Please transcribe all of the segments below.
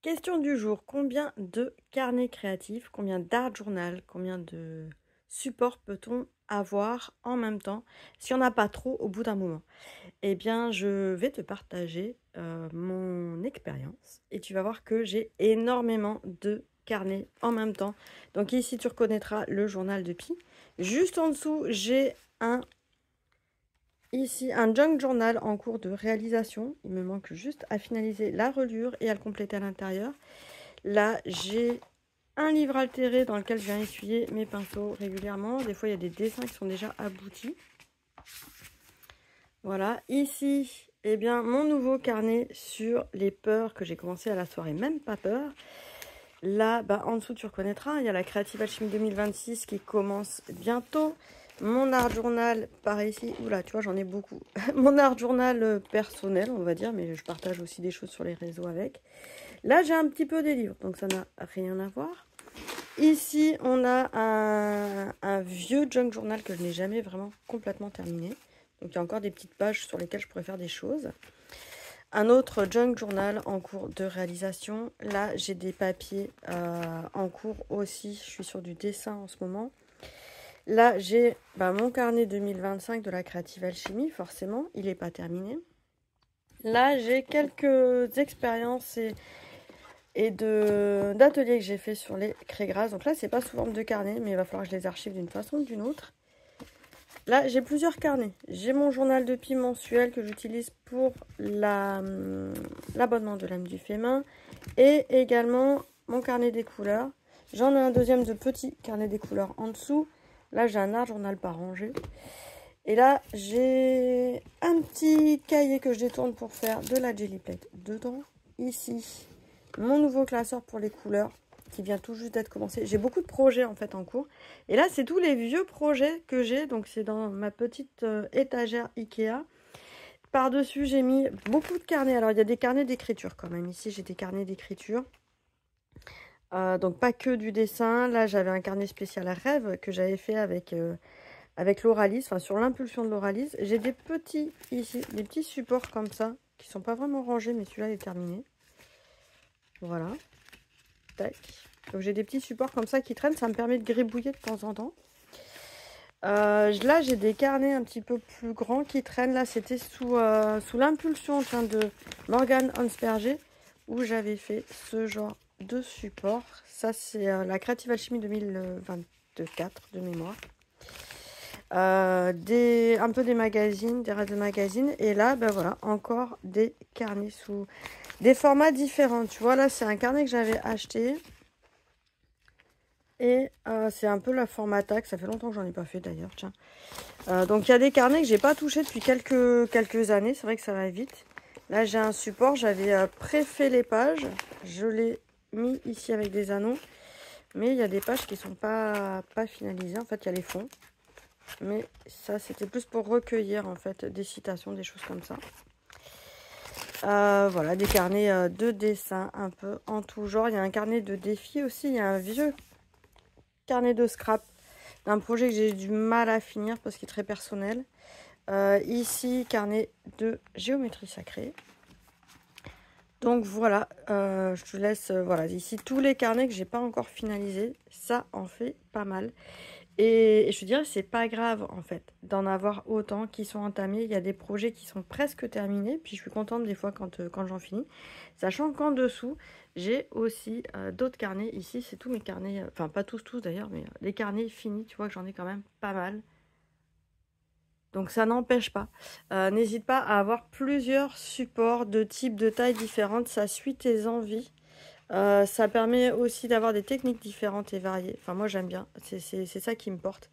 Question du jour, combien de carnets créatifs, combien d'art journal, combien de supports peut-on avoir en même temps si on n'a pas trop au bout d'un moment? Eh bien, je vais te partager mon expérience et tu vas voir que j'ai énormément de carnets en même temps. Donc ici, tu reconnaîtras le journal de Pi. Juste en dessous, j'ai ici un junk journal en cours de réalisation. Il me manque juste à finaliser la reliure et à le compléter à l'intérieur. Là, j'ai un livre altéré dans lequel je viens essuyer mes pinceaux régulièrement. Des fois, il y a des dessins qui sont déjà aboutis. Voilà. Ici, eh bien, mon nouveau carnet sur les peurs que j'ai commencé à la soirée. Même pas peur. Là, en dessous, tu reconnaîtras, il y a la Creative Alchemy 2026 qui commence bientôt. Mon art journal, par ici. Oula, tu vois, j'en ai beaucoup. Mon art journal personnel, on va dire, mais je partage aussi des choses sur les réseaux avec. Là, j'ai un petit peu des livres, donc ça n'a rien à voir. Ici, on a un vieux junk journal que je n'ai jamais vraiment complètement terminé. Donc, il y a encore des petites pages sur lesquelles je pourrais faire des choses. Un autre junk journal en cours de réalisation. Là, j'ai des papiers en cours aussi. Je suis sur du dessin en ce moment. Là, j'ai mon carnet 2025 de la Creative Alchemy, forcément. Il n'est pas terminé. Là, j'ai quelques expériences et d'ateliers que j'ai fait sur les craies grasses. Donc là, c'est pas sous forme de carnet, mais il va falloir que je les archive d'une façon ou d'une autre. Là, j'ai plusieurs carnets. J'ai mon journal de Pi mensuel que j'utilise pour l'abonnement de l'âme du Fémin. Et également mon carnet des couleurs. J'en ai un deuxième de petit carnet des couleurs en dessous. Là, j'ai un art journal par rangée. Et là, j'ai un petit cahier que je détourne pour faire de la jelly plate dedans. Ici, mon nouveau classeur pour les couleurs qui vient tout juste d'être commencé. J'ai beaucoup de projets en fait en cours. Et là, c'est tous les vieux projets que j'ai. Donc, c'est dans ma petite étagère Ikea. Par-dessus, j'ai mis beaucoup de carnets. Alors, il y a des carnets d'écriture quand même. Ici, j'ai des carnets d'écriture. Donc, pas que du dessin. Là, j'avais un carnet spécial à rêve que j'avais fait avec l'Auralis, enfin sur l'impulsion de l'Auralis. J'ai des petits, ici, des petits supports comme ça, qui sont pas vraiment rangés, mais celui-là est terminé. Voilà. Tac. Donc j'ai des petits supports comme ça qui traînent, ça me permet de gribouiller de temps en temps. Là, j'ai des carnets un petit peu plus grands qui traînent. Là, c'était sous l'impulsion de Morgane Hansberger, où j'avais fait ce genre de support. Ça, c'est la Creative Alchemy 2024 de mémoire. Un peu des magazines, des restes de magazines. Et là, voilà, encore des carnets sous des formats différents. Tu vois, là, c'est un carnet que j'avais acheté. Et c'est un peu la format tac. Ça fait longtemps que j'en ai pas fait d'ailleurs, tiens. Donc, il y a des carnets que j'ai pas touchés depuis quelques années. C'est vrai que ça va vite. Là, j'ai un support. J'avais préfait les pages. Je l'ai mis ici avec des anneaux. Mais il y a des pages qui sont pas finalisées. En fait, il y a les fonds. Mais ça, c'était plus pour recueillir, en fait, des citations, des choses comme ça. Voilà, des carnets de dessin un peu en tout genre. Il y a un carnet de défis aussi. Il y a un vieux carnet de scrap d'un projet que j'ai du mal à finir parce qu'il est très personnel. Ici, carnet de géométrie sacrée. Donc voilà, je te laisse, voilà, ici tous les carnets que j'ai pas encore finalisés. Ça en fait pas mal. Et je te dirais, c'est pas grave en fait d'en avoir autant qui sont entamés. Il y a des projets qui sont presque terminés. Puis je suis contente des fois quand j'en finis. Sachant qu'en dessous, j'ai aussi d'autres carnets. Ici, c'est tous mes carnets, enfin pas tous d'ailleurs, mais les carnets finis. Tu vois que j'en ai quand même pas mal. Donc ça n'empêche pas. N'hésite pas à avoir plusieurs supports de types, de tailles différentes. Ça suit tes envies. Ça permet aussi d'avoir des techniques différentes et variées. Enfin, moi, j'aime bien. C'est ça qui me porte.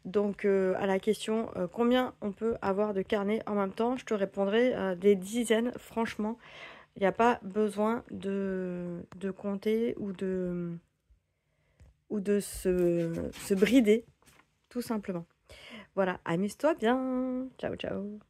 Donc, à la question combien on peut avoir de carnets en même temps, je te répondrai des dizaines. Franchement, il n'y a pas besoin de compter ou de se brider, tout simplement. Voilà, amuse-toi bien. Ciao, ciao.